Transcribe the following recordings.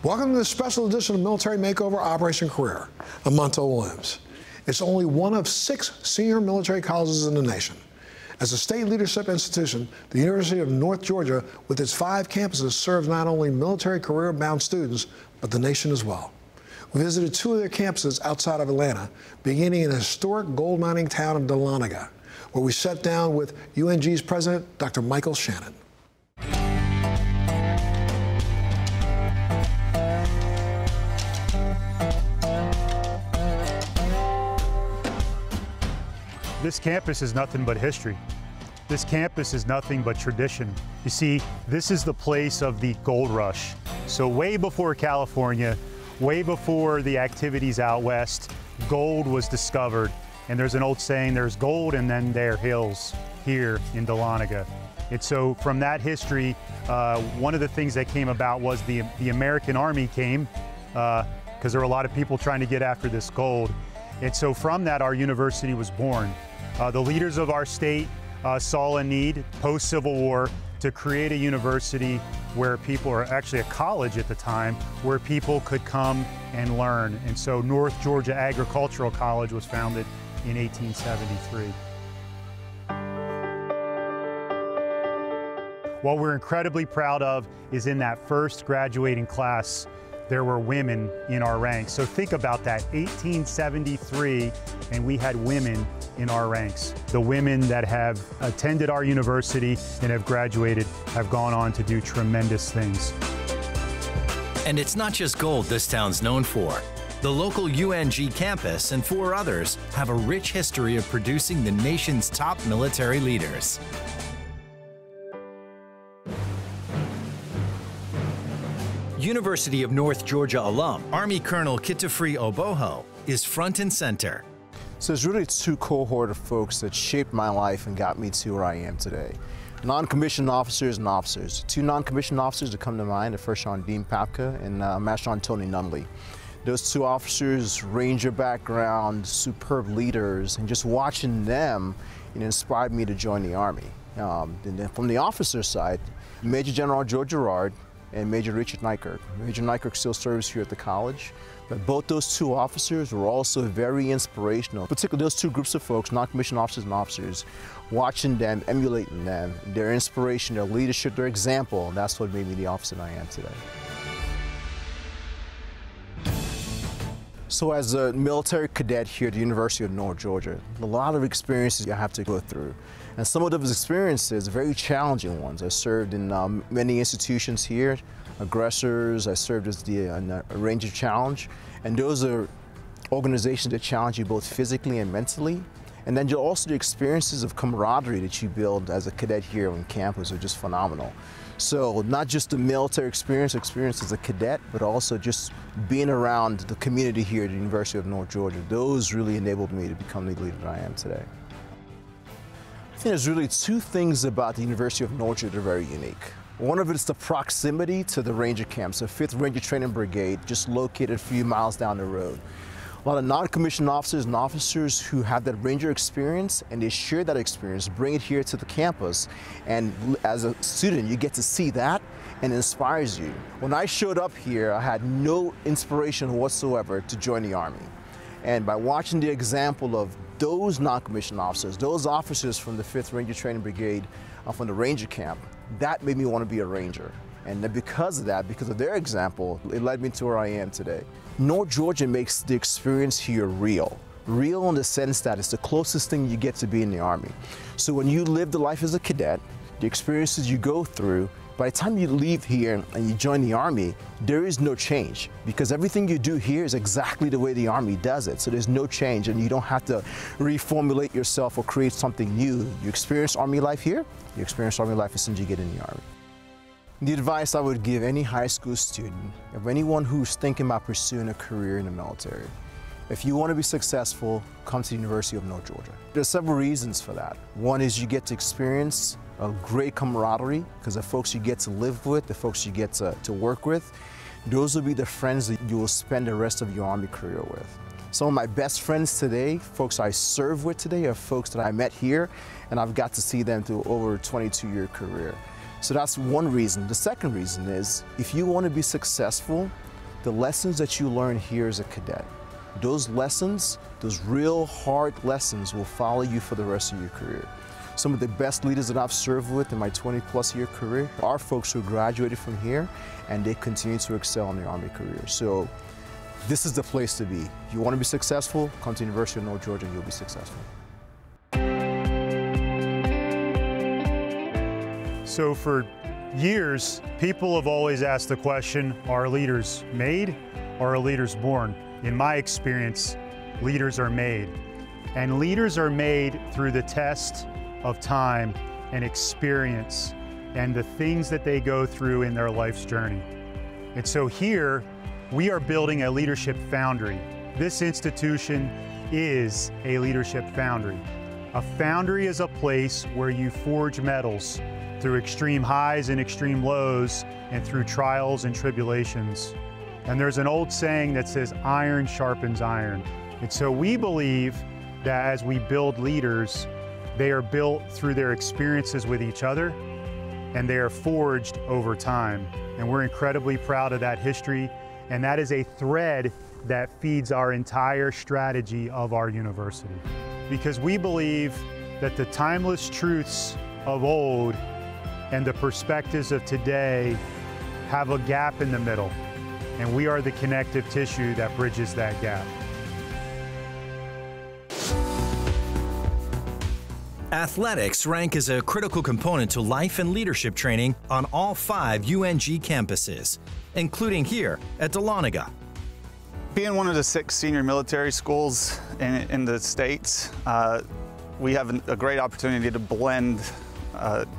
Welcome to this special edition of Military Makeover Operation Career. I'm Montel. It's only one of 6 senior military colleges in the nation. As a state leadership institution, the University of North Georgia, with its 5 campuses, serves not only military career-bound students, but the nation as well. We visited 2 of their campuses outside of Atlanta, beginning in the historic gold mining town of Dahlonega, where we sat down with UNG's president, Dr. Michael Shannon. This campus is nothing but history. This campus is nothing but tradition. You see, this is the place of the gold rush. So way before California, way before the activities out west, gold was discovered. And there's an old saying, there's gold and then there are hills here in Dahlonega. And so from that history, one of the things that came about was the American Army came, because there were a lot of people trying to get after this gold. And so from that, our university was born. The leaders of our state saw a need post-Civil War to create a university where people, or actually a college at the time, where people could come and learn. And so North Georgia Agricultural College was founded in 1873. What we're incredibly proud of is in that first graduating class, there were women in our ranks. So think about that, 1873, and we had women in our ranks. The women that have attended our university and have graduated have gone on to do tremendous things. And it's not just gold this town's known for. The local UNG campus and 4 others have a rich history of producing the nation's top military leaders. University of North Georgia alum, Army Colonel Kitafri Oboho, is front and center. So there's really 2 cohort of folks that shaped my life and got me to where I am today. Non-commissioned officers and officers. 2 non-commissioned officers that come to mind, the First Sergeant Dean Papka and Master Sergeant Tony Nunley. Those 2 officers, Ranger background, superb leaders, and just watching them, inspired me to join the Army. And then from the officer side, Major General Joe Girard and Major Richard Nykirk. Major Nykirk still serves here at the college, but both those 2 officers were also very inspirational, particularly those 2 groups of folks, non-commissioned officers and officers, watching them, emulating them, their inspiration, their leadership, their example, and that's what made me the officer that I am today. So as a military cadet here at the University of North Georgia, a lot of experiences you have to go through. And some of those experiences are very challenging ones. I served in many institutions here, aggressors, I served as a Ranger Challenge, and those are organizations that challenge you both physically and mentally. And then also the experiences of camaraderie that you build as a cadet here on campus are just phenomenal. So not just the military experience as a cadet, but also just being around the community here at the University of North Georgia, those really enabled me to become the leader that I am today. I think there's really 2 things about the University of North Georgia that are very unique. One of it is the proximity to the Ranger camps, the 5th Ranger Training Brigade, just located a few miles down the road. A lot of non-commissioned officers and officers who have that Ranger experience, and they share that experience, bring it here to the campus, and as a student you get to see that and it inspires you. When I showed up here, I had no inspiration whatsoever to join the Army. And by watching the example of those non-commissioned officers, those officers from the 5th Ranger Training Brigade from the Ranger camp, that made me want to be a Ranger. And then because of that, because of their example, it led me to where I am today. North Georgia makes the experience here real. Real in the sense that it's the closest thing you get to being in the Army. So when you live the life as a cadet, the experiences you go through, by the time you leave here and you join the Army, there is no change, because everything you do here is exactly the way the Army does it. So there's no change, and you don't have to reformulate yourself or create something new. You experience Army life here, you experience Army life as soon as you get in the Army. The advice I would give any high school student, or anyone who's thinking about pursuing a career in the military, if you want to be successful, come to the University of North Georgia. There's several reasons for that. One is you get to experience a great camaraderie, because the folks you get to live with, the folks you get to work with, those will be the friends that you will spend the rest of your Army career with. Some of my best friends today, folks I serve with today, are folks that I met here, and I've got to see them through over a 22-year career. So that's one reason. The second reason is, if you want to be successful, the lessons that you learn here as a cadet, those lessons, those real hard lessons will follow you for the rest of your career. Some of the best leaders that I've served with in my 20+ year career are folks who graduated from here and they continue to excel in their Army career. So this is the place to be. You want to be successful, come to the University of North Georgia and you'll be successful. So for years, people have always asked the question, are leaders made or are leaders born? In my experience, leaders are made. And leaders are made through the test of time and experience and the things that they go through in their life's journey. And so here, we are building a leadership foundry. This institution is a leadership foundry. A foundry is a place where you forge metals through extreme highs and extreme lows and through trials and tribulations. And there's an old saying that says, iron sharpens iron. And so we believe that as we build leaders, they are built through their experiences with each other and they are forged over time. And we're incredibly proud of that history. And that is a thread that feeds our entire strategy of our university. Because we believe that the timeless truths of old and the perspectives of today have a gap in the middle, and we are the connective tissue that bridges that gap. Athletics rank as a critical component to life and leadership training on all 5 UNG campuses, including here at Dahlonega. Being one of the 6 senior military schools in the States, we have a great opportunity to blend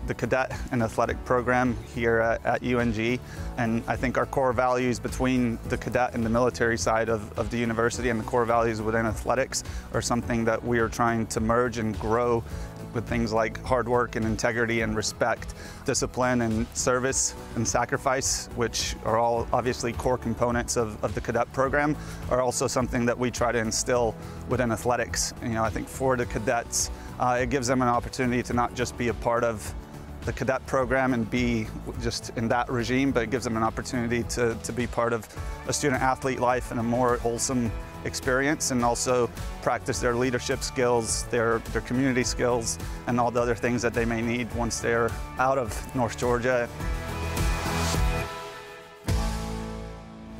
the cadet and athletic program here at UNG. And I think our core values between the cadet and the military side of the university and the core values within athletics are something that we are trying to merge and grow with things like hard work and integrity and respect, discipline and service and sacrifice, which are all obviously core components of the cadet program, are also something that we try to instill within athletics. You know, I think for the cadets, it gives them an opportunity to not just be a part of the cadet program and be just in that regime, but it gives them an opportunity to be part of a student athlete life in a more wholesome experience, and also practice their leadership skills, their community skills, and all the other things that they may need once they're out of North Georgia.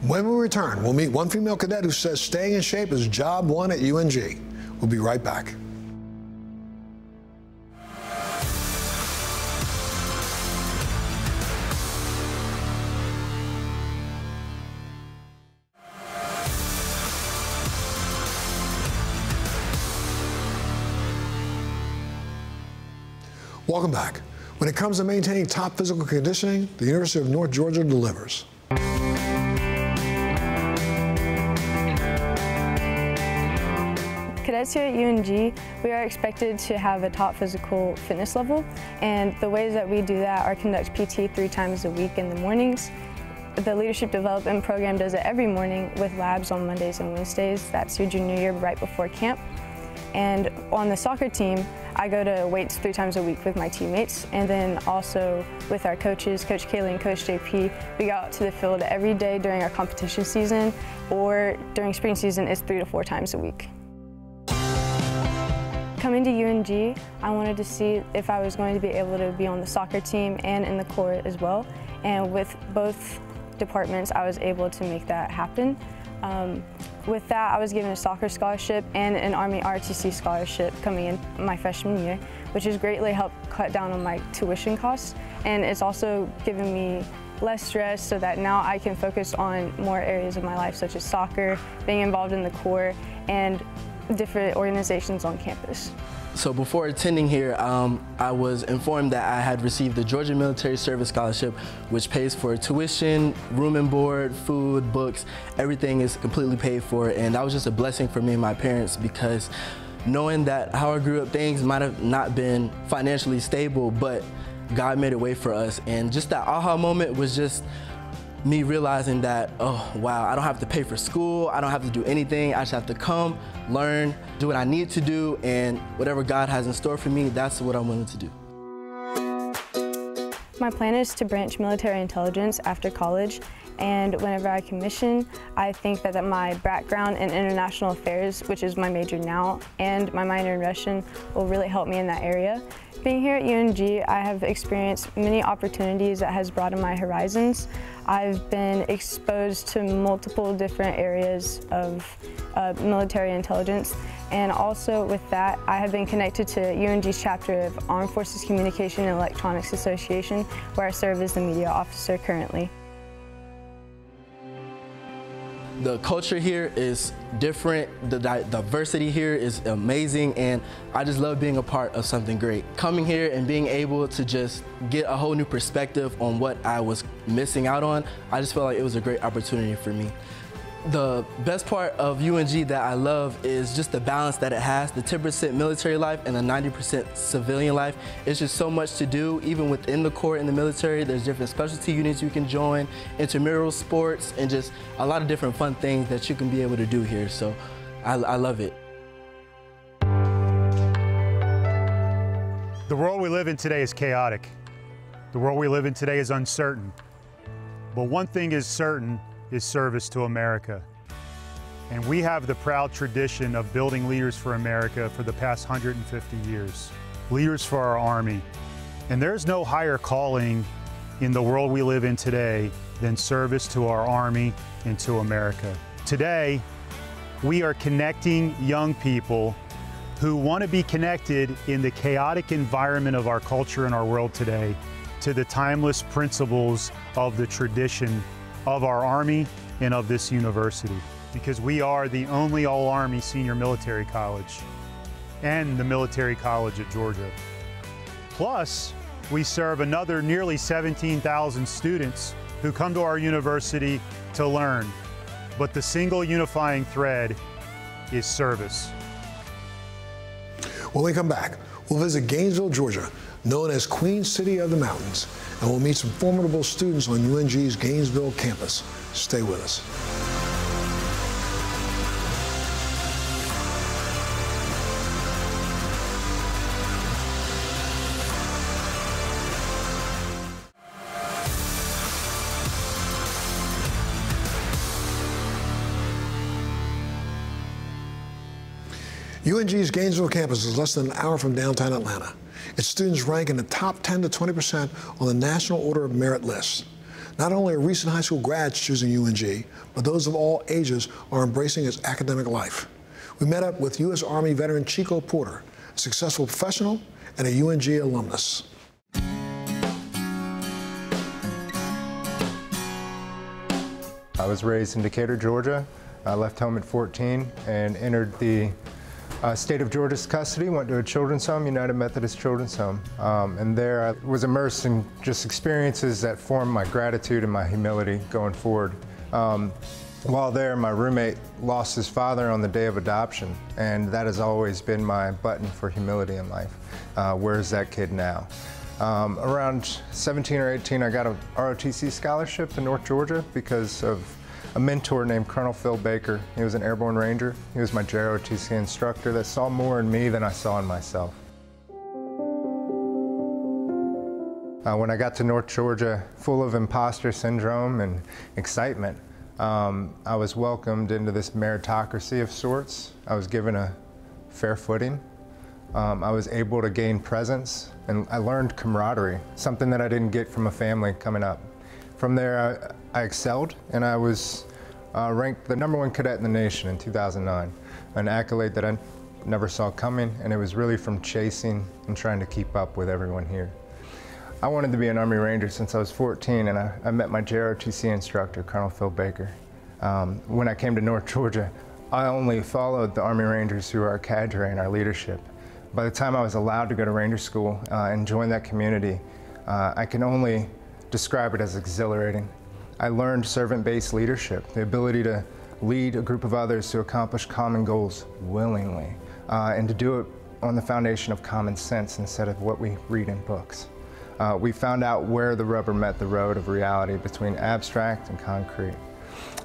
When we return, we'll meet one female cadet who says staying in shape is job one at UNG. We'll be right back. Welcome back. When it comes to maintaining top physical conditioning, the University of North Georgia delivers. Cadets here at UNG, we are expected to have a top physical fitness level, and the ways that we do that are conduct PT 3 times a week in the mornings. The Leadership Development Program does it every morning with labs on Mondays and Wednesdays. That's your junior year right before camp. And on the soccer team, I go to weights 3 times a week with my teammates, and then also with our coaches, Coach Kaylee and Coach JP, we go out to the field every day during our competition season, or during spring season, it's 3 to 4 times a week. Coming to UNG, I wanted to see if I was going to be able to be on the soccer team and in the Corps as well, and with both departments, I was able to make that happen. With that, I was given a soccer scholarship and an Army ROTC scholarship coming in my freshman year, which has greatly helped cut down on my tuition costs. And it's also given me less stress so that now I can focus on more areas of my life, such as soccer, being involved in the Corps, and different organizations on campus. So before attending here, I was informed that I had received the Georgia Military Service Scholarship, which pays for tuition, room and board, food, books, everything is completely paid for. And that was just a blessing for me and my parents, because knowing that how I grew up, things might have not been financially stable, but God made a way for us. And just that aha moment was just me realizing that, oh, wow, I don't have to pay for school, I don't have to do anything, I just have to come, learn, do what I need to do, and whatever God has in store for me, that's what I'm willing to do. My plan is to branch military intelligence after college, And whenever I commission, I think that my background in international affairs, which is my major now, and my minor in Russian will really help me in that area. Being here at UNG, I have experienced many opportunities that has broadened my horizons. I've been exposed to multiple different areas of military intelligence, and also with that, I have been connected to UNG's chapter of Armed Forces Communication and Electronics Association, where I serve as the media officer currently. The culture here is different, the diversity here is amazing, and I just love being a part of something great. Coming here and being able to just get a whole new perspective on what I was missing out on, I just felt like it was a great opportunity for me. The best part of UNG that I love is just the balance that it has, the 10% military life and the 90% civilian life. It's just so much to do, even within the Corps and the military. There's different specialty units you can join, intramural sports, and just a lot of different fun things that you can be able to do here. So I love it. The world we live in today is chaotic. The world we live in today is uncertain. But one thing is certain, is service to America. And we have the proud tradition of building leaders for America for the past 150 years. Leaders for our Army. And there's no higher calling in the world we live in today than service to our Army and to America. Today, we are connecting young people who want to be connected in the chaotic environment of our culture and our world today to the timeless principles of the tradition of our Army and of this university, because we are the only all-Army senior military college and the Military College at Georgia. Plus, we serve another nearly 17,000 students who come to our university to learn, but the single unifying thread is service. When we come back, we'll visit Gainesville, Georgia, known as Queen City of the Mountains, and we'll meet some formidable students on UNG's Gainesville campus. Stay with us. UNG's Gainesville campus is less than an hour from downtown Atlanta. Its students rank in the top 10 to 20% on the National Order of Merit list. Not only are recent high school grads choosing UNG, but those of all ages are embracing its academic life. We met up with U.S. Army veteran Chico Porter, a successful professional and a UNG alumnus. I was raised in Decatur, Georgia. I left home at 14 and entered the state of Georgia's custody, went to a children's home, United Methodist Children's Home. And there I was immersed in just experiences that formed my gratitude and my humility going forward. While there, my roommate lost his father on the day of adoption, and that has always been my button for humility in life. Where's that kid now? Around 17 or 18, I got a ROTC scholarship to North Georgia because of a mentor named Colonel Phil Baker. He was an airborne ranger. He was my JROTC instructor that saw more in me than I saw in myself. When I got to North Georgia, full of imposter syndrome and excitement, I was welcomed into this meritocracy of sorts. I was given a fair footing. I was able to gain presence, and I learned camaraderie, something that I didn't get from a family coming up. From there, I excelled, and I was ranked the #1 cadet in the nation in 2009, an accolade that I never saw coming, and it was really from chasing and trying to keep up with everyone here. I wanted to be an Army Ranger since I was 14, and I met my JROTC instructor, Colonel Phil Baker. When I came to North Georgia, I only followed the Army Rangers who are our cadre and our leadership. By the time I was allowed to go to Ranger School and join that community, I can only describe it as exhilarating. I learned servant-based leadership, the ability to lead a group of others to accomplish common goals willingly, and to do it on the foundation of common sense instead of what we read in books. We found out where the rubber met the road of reality between abstract and concrete.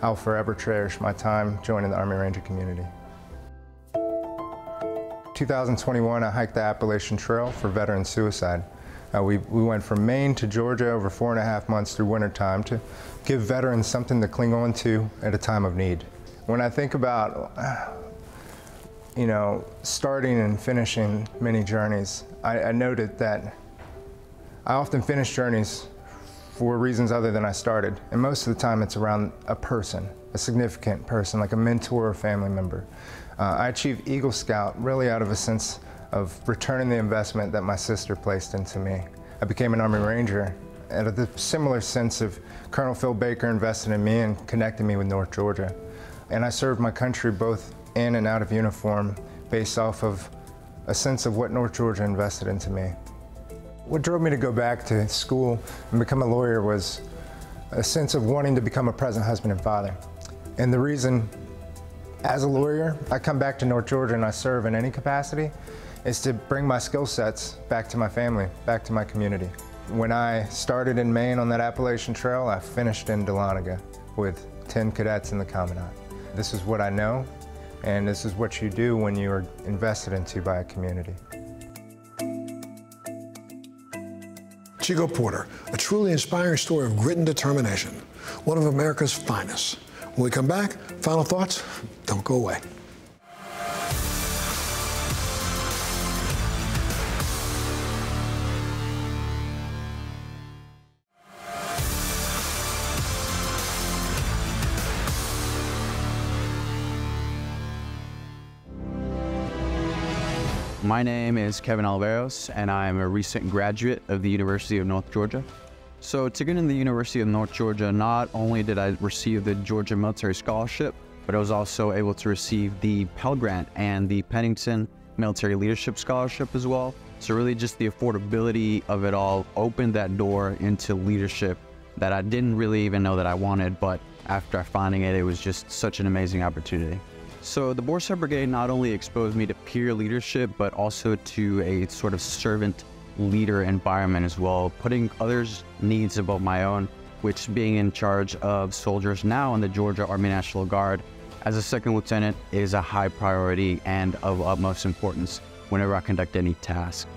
I'll forever cherish my time joining the Army Ranger community. 2021, I hiked the Appalachian Trail for veteran suicide. We went from Maine to Georgia over 4.5 months through wintertime to give veterans something to cling on to at a time of need. When I think about, starting and finishing many journeys, I noted that I often finish journeys for reasons other than I started. And most of the time it's around a person, a significant person, like a mentor or family member. I achieved Eagle Scout really out of a sense of returning the investment that my sister placed into me. I became an Army Ranger out of the similar sense of Colonel Phil Baker invested in me and connected me with North Georgia. And I served my country both in and out of uniform based off of a sense of what North Georgia invested into me. What drove me to go back to school and become a lawyer was a sense of wanting to become a present husband and father. And the reason, as a lawyer, I come back to North Georgia and I serve in any capacity is to bring my skill sets back to my family, back to my community. When I started in Maine on that Appalachian Trail, I finished in Dahlonega with 10 cadets in the Commandant. This is what I know, and this is what you do when you are invested into by a community. Chico Porter, a truly inspiring story of grit and determination, one of America's finest. When we come back, final thoughts, don't go away. My name is Kevin Alveros, and I'm a recent graduate of the University of North Georgia. So to get in the University of North Georgia, not only did I receive the Georgia Military Scholarship, but I was also able to receive the Pell Grant and the Pennington Military Leadership Scholarship as well. So really just the affordability of it all opened that door into leadership that I didn't really even know that I wanted, but after finding it, it was just such an amazing opportunity. So the Borstar Brigade not only exposed me to peer leadership, but also to a sort of servant leader environment as well, putting others' needs above my own, which being in charge of soldiers now in the Georgia Army National Guard as a second lieutenant is a high priority and of utmost importance whenever I conduct any task.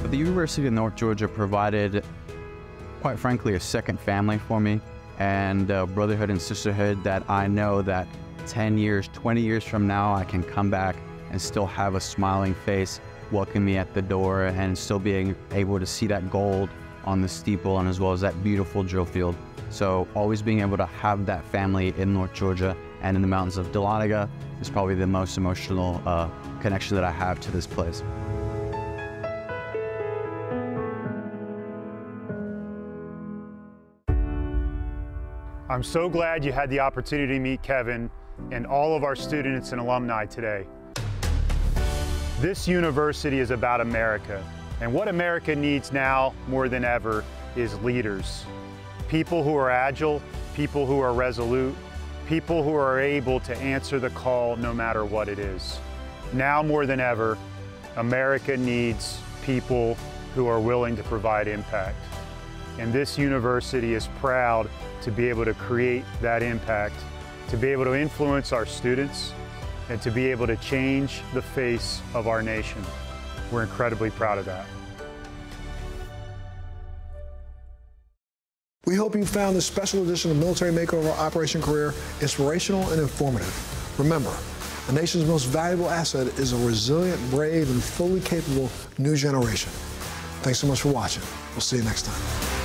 But the University of North Georgia provided, quite frankly, a second family for me, and brotherhood and sisterhood that I know that 10 years, 20 years from now, I can come back and still have a smiling face, welcome me at the door, and still being able to see that gold on the steeple and as well as that beautiful drill field. So always being able to have that family in North Georgia and in the mountains of Dahlonega is probably the most emotional connection that I have to this place. I'm so glad you had the opportunity to meet Kevin and all of our students and alumni today. This university is about America, and what America needs now more than ever is leaders. People who are agile, people who are resolute, people who are able to answer the call no matter what it is. Now more than ever, America needs people who are willing to provide impact. And this university is proud to be able to create that impact, to be able to influence our students, and to be able to change the face of our nation. We're incredibly proud of that. We hope you found this special edition of Military Makeover Operation Career inspirational and informative. Remember, the nation's most valuable asset is a resilient, brave, and fully capable new generation. Thanks so much for watching. We'll see you next time.